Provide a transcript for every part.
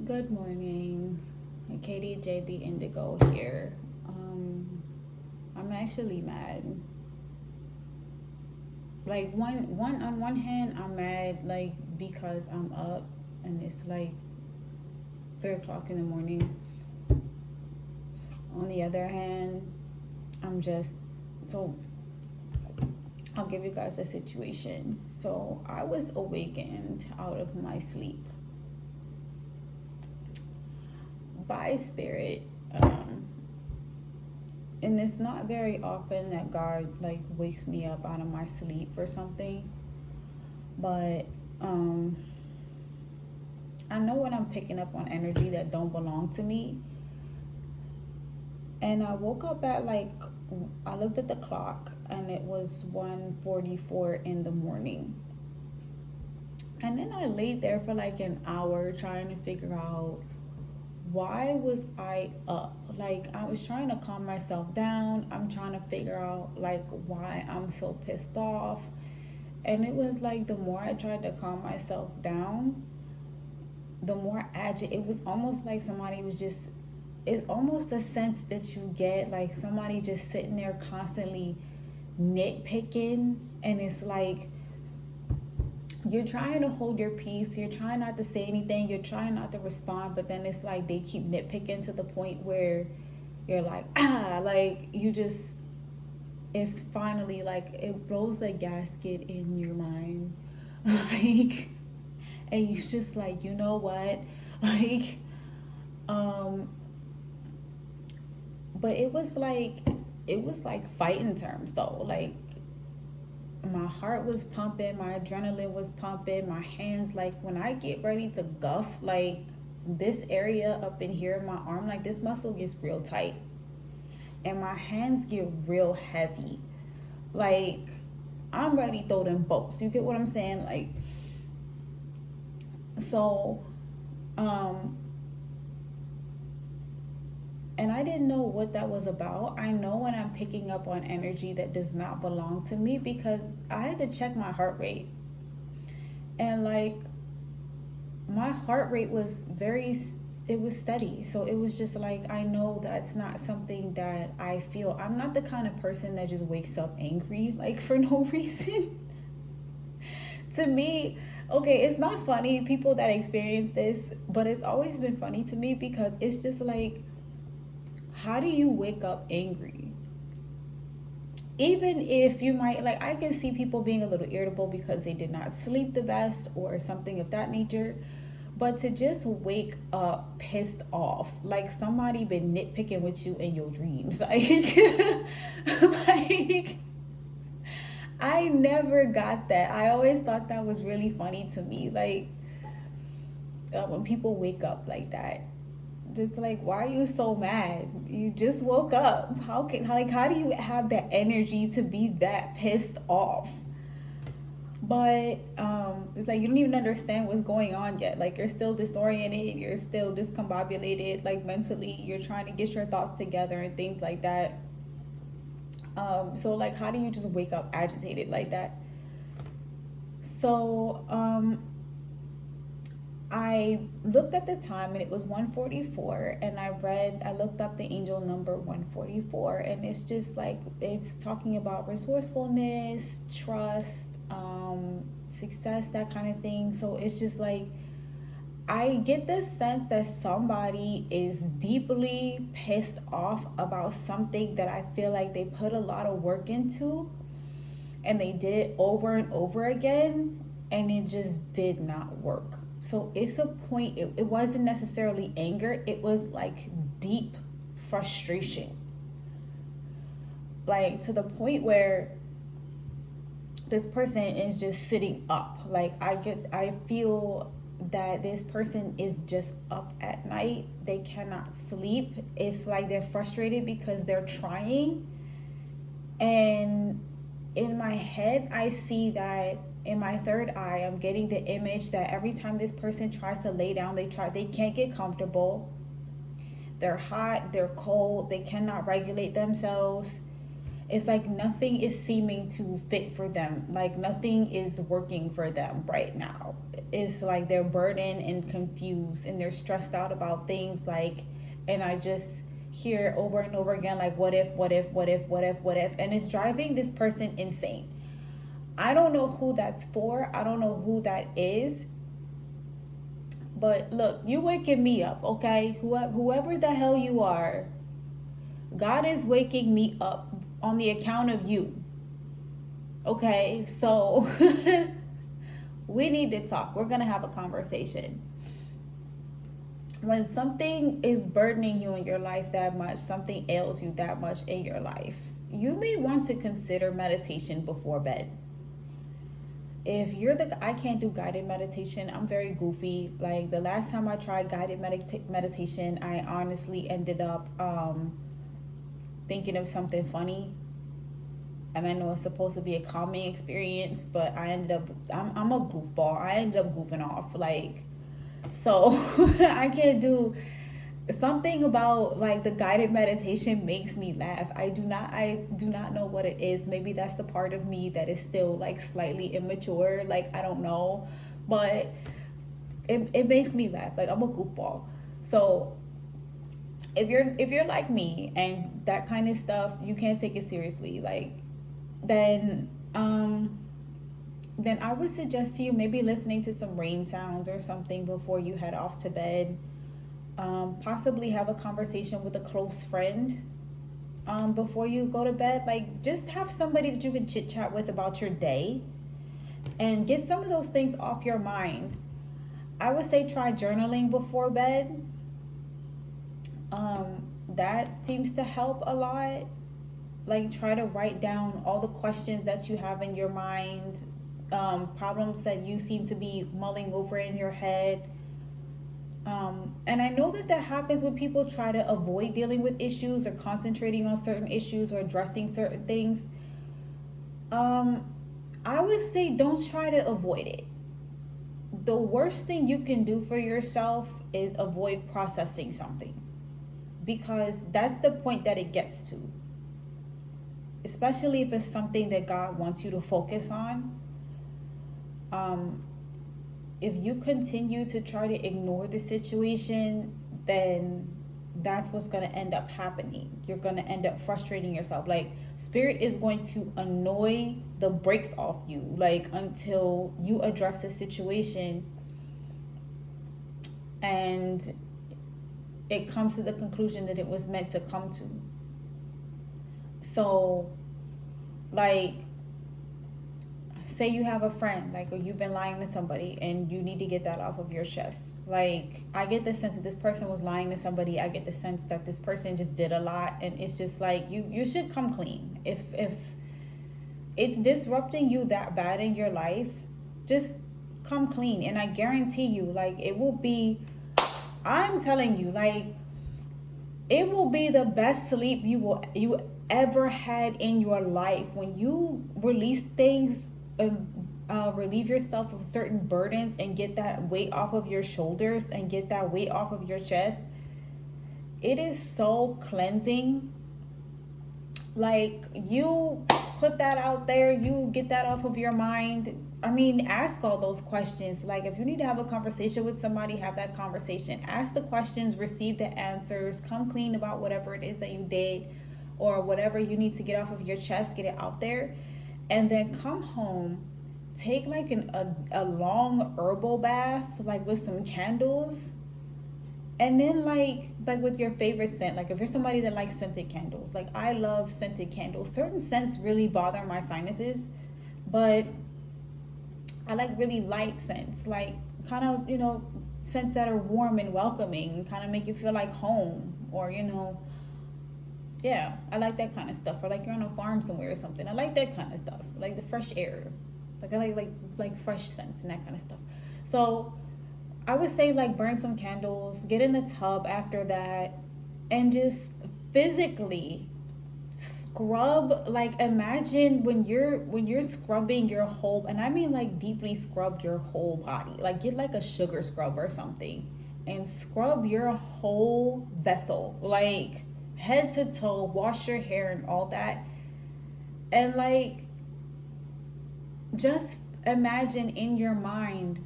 Good morning. CashApp here. I'm actually mad. Like one on one hand, I'm mad like because I'm up and it's like 3 o'clock in the morning. On the other hand, I'm just so I'll give you guys a situation. So I was awakened out of my sleep by spirit. And it's not very often that God like wakes me up out of my sleep or something, but I know when I'm picking up on energy that don't belong to me. And I woke up at I looked at the clock and it was 1:44 in the morning. And then I laid there for like an hour trying to figure out why was I up. Like I was trying to calm myself down. I'm trying to figure out like why I'm so pissed off. And it was like the more I tried to calm myself down, the more agitated. It was almost like somebody was just, it's almost a sense that you get like somebody just sitting there constantly nitpicking, and it's like you're trying to hold your peace, you're trying not to say anything, you're trying not to respond, but then it's like they keep nitpicking to the point where you're like like you just, it's finally like it blows a gasket in your mind. Like, and you just like, you know what, like but it was like fighting terms though. Like my heart was pumping, my adrenaline was pumping, my hands, like when I get ready to guff, like this area up in here in my arm, like this muscle gets real tight and my hands get real heavy. Like I'm ready to throw them bolts. You get what I'm saying? Like, so and I didn't know what that was about. I know when I'm picking up on energy that does not belong to me, because I had to check my heart rate. And like my heart rate was it was steady. So it was just like, I know that's not something that I feel. I'm not the kind of person that just wakes up angry like for no reason. To me, okay, it's not funny, people that experience this, but it's always been funny to me because it's just like, how do you wake up angry? Even if you might, like, I can see people being a little irritable because they did not sleep the best or something of that nature. But to just wake up pissed off, like somebody been nitpicking with you in your dreams, like, like I never got that. I always thought that was really funny to me, like when people wake up like that. Just like, why are you so mad? You just woke up. How do you have that energy to be that pissed off? But it's like you don't even understand what's going on yet. Like you're still disoriented, you're still discombobulated, like mentally you're trying to get your thoughts together and things like that. So like, how do you just wake up agitated like that? So I looked at the time and it was 1:44, and I looked up the angel number 144, and it's just like, it's talking about resourcefulness, trust, success, that kind of thing. So it's just like, I get the sense that somebody is deeply pissed off about something that I feel like they put a lot of work into and they did it over and over again and it just did not work. So it's a point, it wasn't necessarily anger, it was like deep frustration. Like to the point where this person is just sitting up. Like I feel that this person is just up at night. They cannot sleep. It's like they're frustrated because they're trying. And in my head, I see that in my third eye, I'm getting the image that every time this person tries to lay down, they can't get comfortable. They're hot, they're cold, they cannot regulate themselves. It's like nothing is seeming to fit for them. Like nothing is working for them right now. It's like they're burdened and confused and they're stressed out about things like, and I just hear over and over again, like, what if, what if, what if, what if, what if, and it's driving this person insane. I don't know who that's for. I don't know who that is. But look, you waking me up, okay? Whoever the hell you are, God is waking me up on the account of you. Okay? So we need to talk. We're going to have a conversation. When something is burdening you in your life that much, something ails you that much in your life, you may want to consider meditation before bed. If you're I can't do guided meditation. I'm very goofy. Like the last time I tried guided meditation, I honestly ended up thinking of something funny. And I know it's supposed to be a calming experience, but I ended up, I'm a goofball. I ended up goofing off. Like, so I can't do something about like the guided meditation makes me laugh. I do not know what it is. Maybe that's the part of me that is still like slightly immature. Like, I don't know, but it makes me laugh. Like, I'm a goofball. So if you're like me and that kind of stuff, you can't take it seriously, like, then I would suggest to you maybe listening to some rain sounds or something before you head off to bed. Possibly have a conversation with a close friend before you go to bed. Like, just have somebody that you can chit chat with about your day and get some of those things off your mind. I would say try journaling before bed. That seems to help a lot. Like, try to write down all the questions that you have in your mind, problems that you seem to be mulling over in your head. And I know that happens when people try to avoid dealing with issues or concentrating on certain issues or addressing certain things. I would say don't try to avoid it. The worst thing you can do for yourself is avoid processing something, because that's the point that it gets to. Especially if it's something that God wants you to focus on. If you continue to try to ignore the situation, then that's what's going to end up happening. You're going to end up frustrating yourself. Like, spirit is going to annoy the brakes off you, like, until you address the situation and it comes to the conclusion that it was meant to come to. So, like, say you have a friend, like, or you've been lying to somebody and you need to get that off of your chest. Like, I get the sense that this person was lying to somebody. I get the sense that this person just did a lot, and it's just like, you should come clean. If it's disrupting you that bad in your life, just come clean. And I guarantee you, like, it will be, I'm telling you, like, it will be the best sleep you ever had in your life when you release things, relieve yourself of certain burdens and get that weight off of your shoulders and get that weight off of your chest. It is so cleansing. Like, you put that out there, you get that off of your mind. I mean, ask all those questions. Like, if you need to have a conversation with somebody, have that conversation. Ask the questions, receive the answers, come clean about whatever it is that you did or whatever you need to get off of your chest, get it out there. And then come home, take like a long herbal bath, like with some candles. And then like with your favorite scent, like if you're somebody that likes scented candles, like I love scented candles. Certain scents really bother my sinuses, but I like really light scents, like kind of, scents that are warm and welcoming, kind of make you feel like home, or, yeah, I like that kind of stuff. Or like you're on a farm somewhere or something. I like that kind of stuff, like the fresh air. Like I like fresh scents and that kind of stuff. So I would say like burn some candles, get in the tub after that, and just physically scrub. Like imagine when you're scrubbing your whole, and I mean like deeply scrub your whole body. Like get like a sugar scrub or something and scrub your whole vessel, like head to toe, wash your hair and all that. And like, just imagine in your mind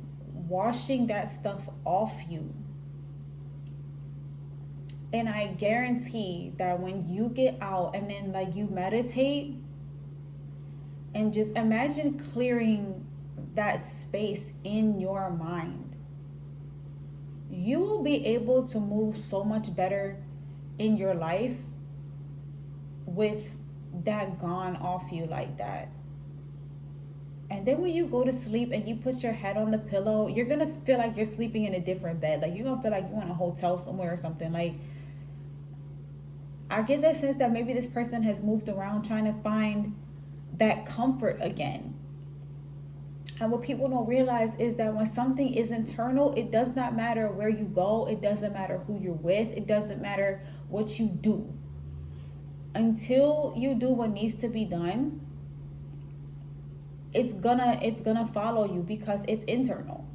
washing that stuff off you. And I guarantee that when you get out and then like you meditate and just imagine clearing that space in your mind, you will be able to move so much better in your life with that gone off you like that. And then when you go to sleep and you put your head on the pillow, you're gonna feel like you're sleeping in a different bed. Like, you're gonna feel like you're in a hotel somewhere or something. Like, I get the sense that maybe this person has moved around trying to find that comfort again. And what people don't realize is that when something is internal, it does not matter where you go. It doesn't matter who you're with. It doesn't matter what you do. Until you do what needs to be done, it's gonna follow you because it's internal.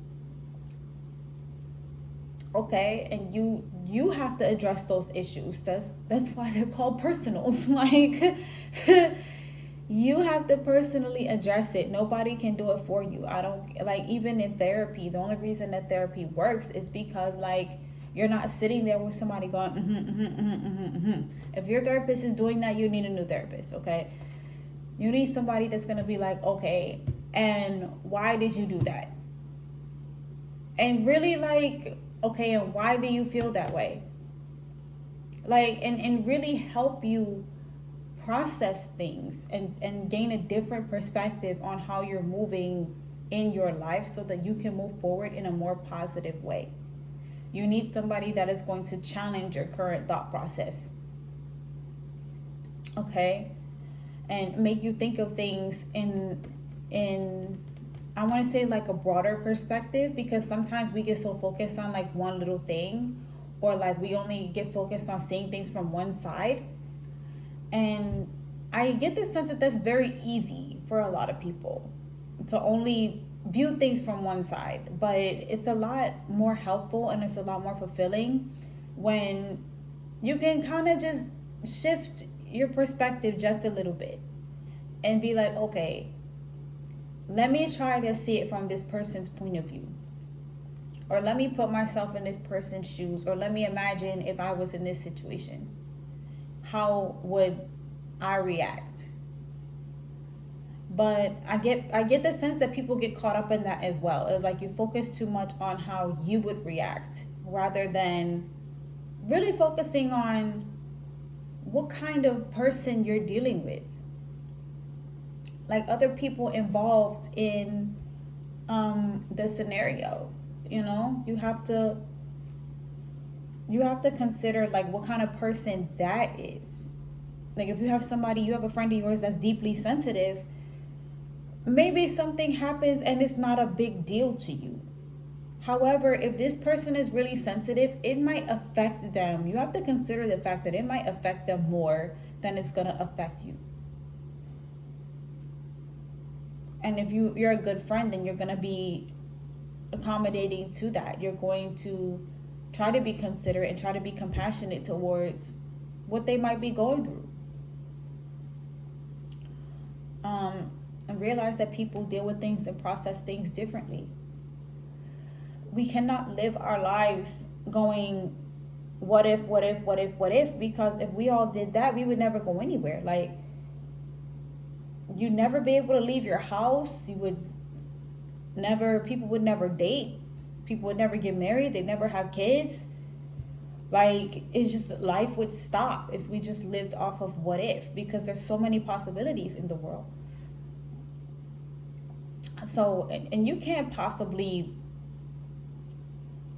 Okay, and you have to address those issues. That's why they're called personals. Like, you have to personally address it. Nobody can do it for you. I don't, like, even in therapy, the only reason that therapy works is because, like, you're not sitting there with somebody going If your therapist is doing that, you need a new therapist. Okay, you need somebody that's gonna be like, okay, and why did you do that? And really, like, okay, and why do you feel that way? Like, and really help you process things and gain a different perspective on how you're moving in your life so that you can move forward in a more positive way. You need somebody that is going to challenge your current thought process. Okay? And make you think of things in I want to say like a broader perspective, because sometimes we get so focused on like one little thing, or like we only get focused on seeing things from one side. And I get the sense that that's very easy for a lot of people to only view things from one side, but it's a lot more helpful and it's a lot more fulfilling when you can kind of just shift your perspective just a little bit and be like, okay, let me try to see it from this person's point of view, or let me put myself in this person's shoes, or let me imagine if I was in this situation, how would I react? But I get the sense that people get caught up in that as well. It's like you focus too much on how you would react rather than really focusing on what kind of person you're dealing with. Like, other people involved in the scenario, you have to consider like what kind of person that is. Like, if you have a friend of yours that's deeply sensitive, maybe something happens and it's not a big deal to you. However, if this person is really sensitive, it might affect them. You have to consider the fact that it might affect them more than it's going to affect you. And if you're a good friend, then you're going to be accommodating to that. You're going to try to be considerate and try to be compassionate towards what they might be going through. And realize that people deal with things and process things differently. We cannot live our lives going, what if, because if we all did that, we would never go anywhere. Like, you'd never be able to leave your house. People would never date. People would never get married. They'd never have kids. Like, it's just, life would stop if we just lived off of what if, because there's so many possibilities in the world. So, and you can't possibly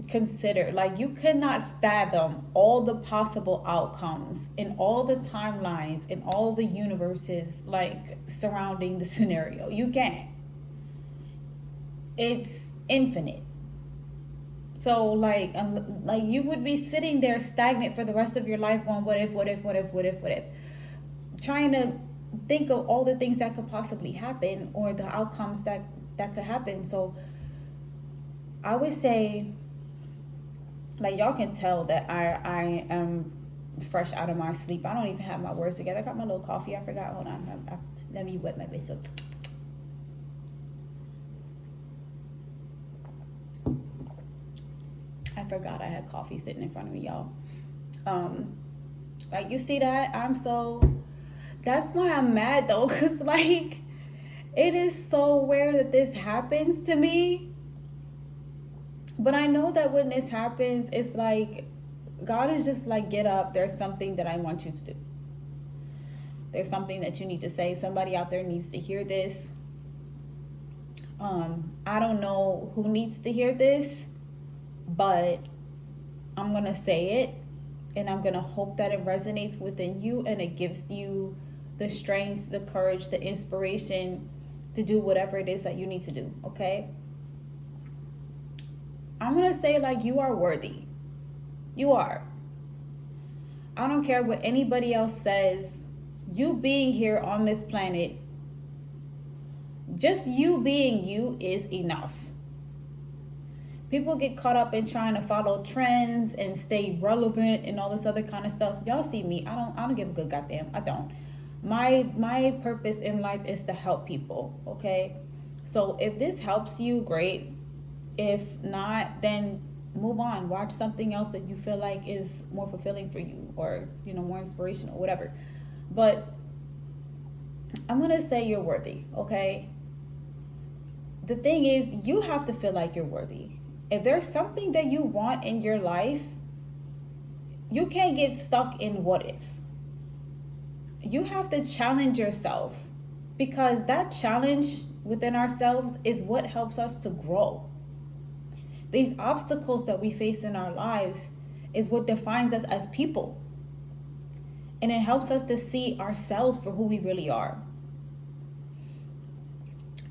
consider, like, you cannot fathom all the possible outcomes in all the timelines in all the universes, like, surrounding the scenario. You can't. It's infinite. So like you would be sitting there stagnant for the rest of your life going, what if, trying to think of all the things that could possibly happen, or the outcomes that could happen. So I would say, like, y'all can tell that I am fresh out of my sleep. I don't even have my words together. I got my little coffee. I forgot. Hold on. Let me wet my face up. I forgot I had coffee sitting in front of me, y'all. Like, you see that? That's why I'm mad though, because like, it is so weird that this happens to me. But I know that when this happens, it's like, God is just like, get up. There's something that I want you to do. There's something that you need to say. Somebody out there needs to hear this. I don't know who needs to hear this, but I'm going to say it, and I'm going to hope that it resonates within you and it gives you the strength, the courage, the inspiration to do whatever it is that you need to do, okay? I'm going to say, like, you are worthy. You are. I don't care what anybody else says. You being here on this planet, just you being you is enough. People get caught up in trying to follow trends and stay relevant and all this other kind of stuff. Y'all see me. I don't give a good goddamn. I don't. My purpose in life is to help people, okay? So if this helps you, great. If not, then move on. Watch something else that you feel like is more fulfilling for you, or, you know, more inspirational, whatever. But I'm going to say you're worthy, okay? The thing is, you have to feel like you're worthy. If there's something that you want in your life, you can't get stuck in what if. You have to challenge yourself, because that challenge within ourselves is what helps us to grow. These obstacles that we face in our lives is what defines us as people. And it helps us to see ourselves for who we really are.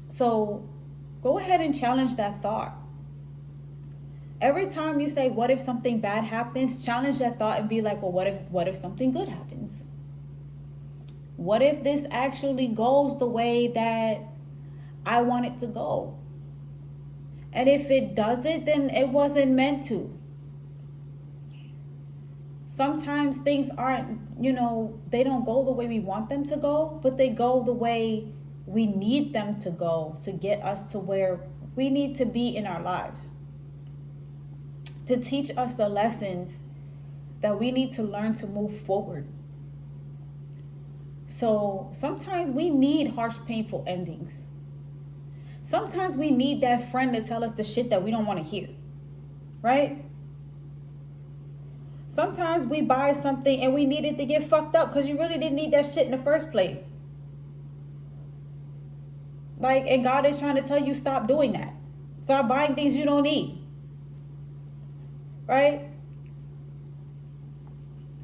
So go ahead and challenge that thought. Every time you say, what if something bad happens, challenge that thought and be like, well, what if something good happens? What if this actually goes the way that I want it to go? And if it doesn't, then it wasn't meant to. Sometimes things aren't, they don't go the way we want them to go, but they go the way we need them to go to get us to where we need to be in our lives. To teach us the lessons that we need to learn to move forward. So sometimes we need harsh, painful endings. Sometimes we need that friend to tell us the shit that we don't want to hear, right? Sometimes we buy something and we need it to get fucked up because you really didn't need that shit in the first place. Like, and God is trying to tell you, stop doing that. Stop buying things you don't need, right?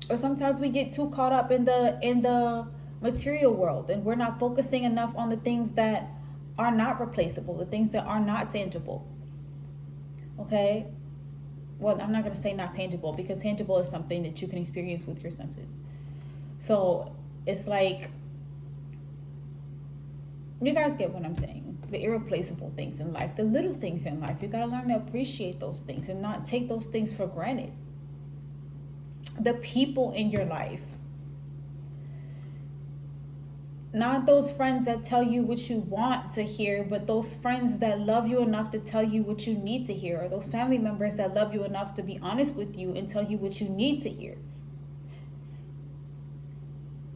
Or sometimes we get too caught up in the material world, and we're not focusing enough on the things that are not replaceable, the things that are not tangible. Okay? Well, I'm not going to say not tangible, because tangible is something that you can experience with your senses. So it's like, you guys get what I'm saying. The irreplaceable things in life, the little things in life, you got to learn to appreciate those things and not take those things for granted. The people in your life. Not those friends that tell you what you want to hear, but those friends that love you enough to tell you what you need to hear, or those family members that love you enough to be honest with you and tell you what you need to hear.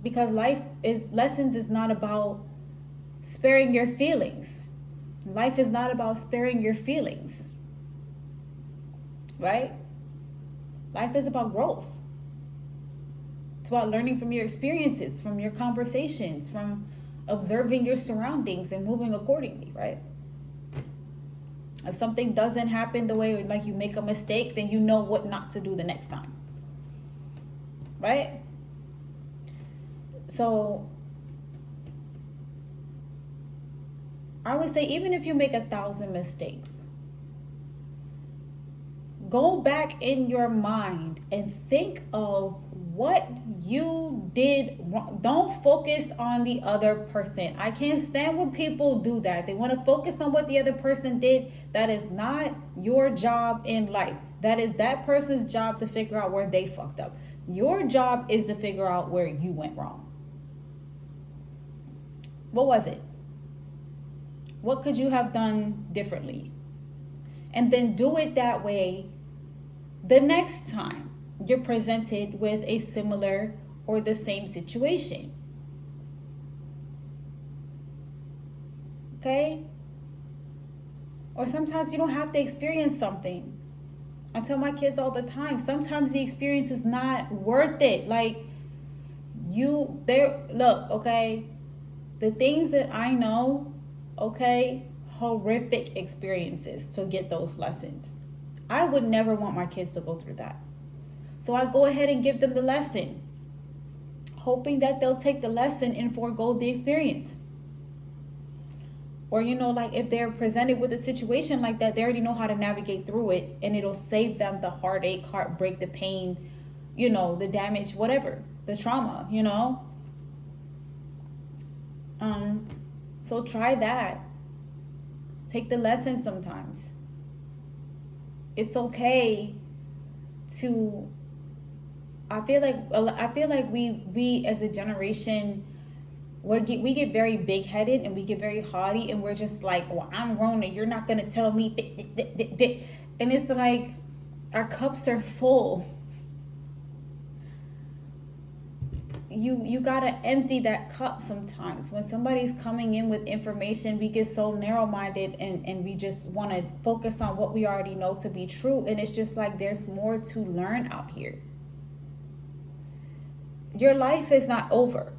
Because lessons is not about sparing your feelings. Life is not about sparing your feelings, right? Life is about growth. It's about learning from your experiences, from your conversations, from observing your surroundings and moving accordingly, right? If something doesn't happen the way, like, you make a mistake, then you know what not to do the next time, right? So I would say, even if you make 1,000 mistakes, go back in your mind and think of what you did wrong. Don't focus on the other person. I can't stand when people do that. They want to focus on what the other person did. That is not your job in life. That is that person's job to figure out where they fucked up. Your job is to figure out where you went wrong. What was it? What could you have done differently? And then do it that way the next time you're presented with a similar or the same situation. Okay? Or sometimes you don't have to experience something. I tell my kids all the time, sometimes the experience is not worth it. Like, look, okay? The things that I know, okay, horrific experiences to get those lessons. I would never want my kids to go through that. So I go ahead and give them the lesson, hoping that they'll take the lesson and forego the experience. Or, like if they're presented with a situation like that, they already know how to navigate through it, and it'll save them the heartache, heartbreak, the pain, the damage, whatever, the trauma, So try that. Take the lesson sometimes. It's okay to, I feel like we as a generation, we get very big-headed and we get very haughty, and we're just like, well, I'm grown and you're not gonna tell me. And it's like our cups are full. You gotta empty that cup sometimes. When somebody's coming in with information, we get so narrow-minded and we just want to focus on what we already know to be true, and it's just like there's more to learn out here. Your life is not over.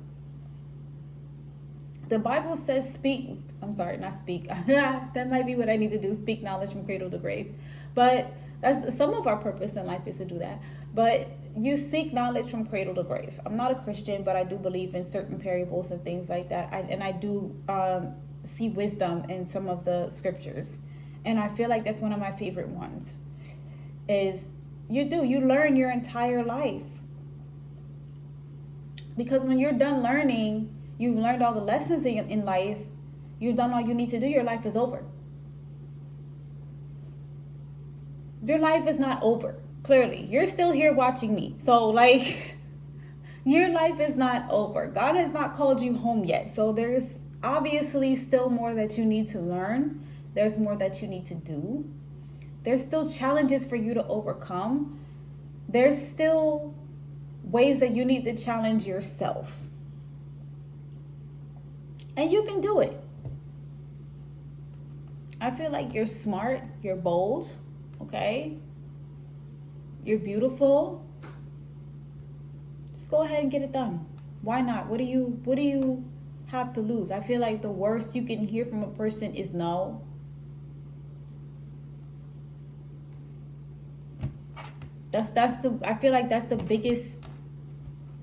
The Bible says that might be what I need to do, speak knowledge from cradle to grave. But that's some of our purpose in life, is to do that. But you seek knowledge from cradle to grave. I'm not a Christian, but I do believe in certain parables and things like that. I do see wisdom in some of the scriptures. And I feel like that's one of my favorite ones. Is you learn your entire life. Because when you're done learning, you've learned all the lessons in life, you've done all you need to do, your life is over. Your life is not over. Clearly, you're still here watching me. So your life is not over. God has not called you home yet. So there's obviously still more that you need to learn. There's more that you need to do. There's still challenges for you to overcome. There's still ways that you need to challenge yourself. And you can do it. I feel like you're smart, you're bold, okay? You're beautiful. Just go ahead and get it done. Why not? What do you have to lose? I feel like the worst you can hear from a person is no. I feel like that's the biggest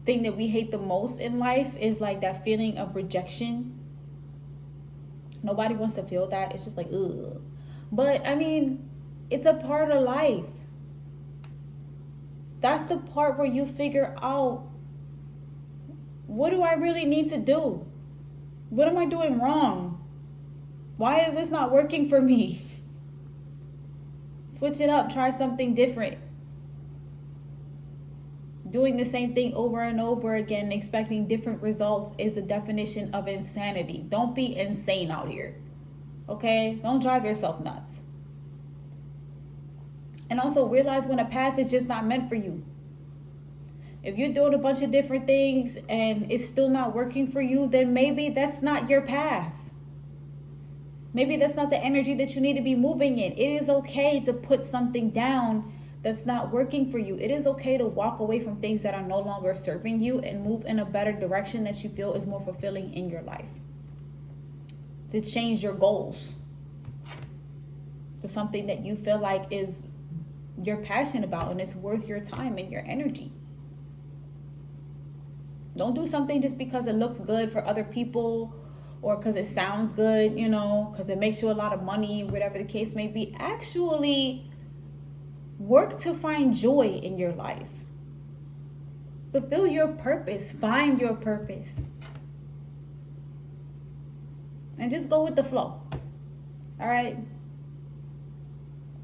thing that we hate the most in life, is like that feeling of rejection. Nobody wants to feel that. It's just like, ugh. But I mean, it's a part of life. That's the part where you figure out, what do I really need to do? What am I doing wrong? Why is this not working for me? Switch it up. Try something different. Doing the same thing over and over again, expecting different results, is the definition of insanity. Don't be insane out here. Okay? Don't drive yourself nuts. And also realize when a path is just not meant for you. If you're doing a bunch of different things and it's still not working for you, then maybe that's not your path. Maybe that's not the energy that you need to be moving in. It is okay to put something down that's not working for you. It is okay to walk away from things that are no longer serving you and move in a better direction that you feel is more fulfilling in your life. To change your goals to something that you feel like is you're passionate about and it's worth your time and your energy. Don't do something just because it looks good for other people or because it sounds good, because it makes you a lot of money, whatever the case may be. Actually, work to find joy in your life. Fulfill your purpose. Find your purpose. And just go with the flow. All right?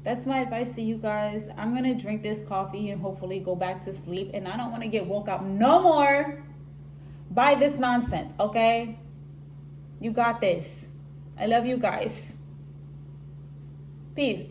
That's my advice to you guys. I'm gonna drink this coffee and hopefully go back to sleep. And I don't want to get woke up no more by this nonsense, okay? You got this. I love you guys. Peace.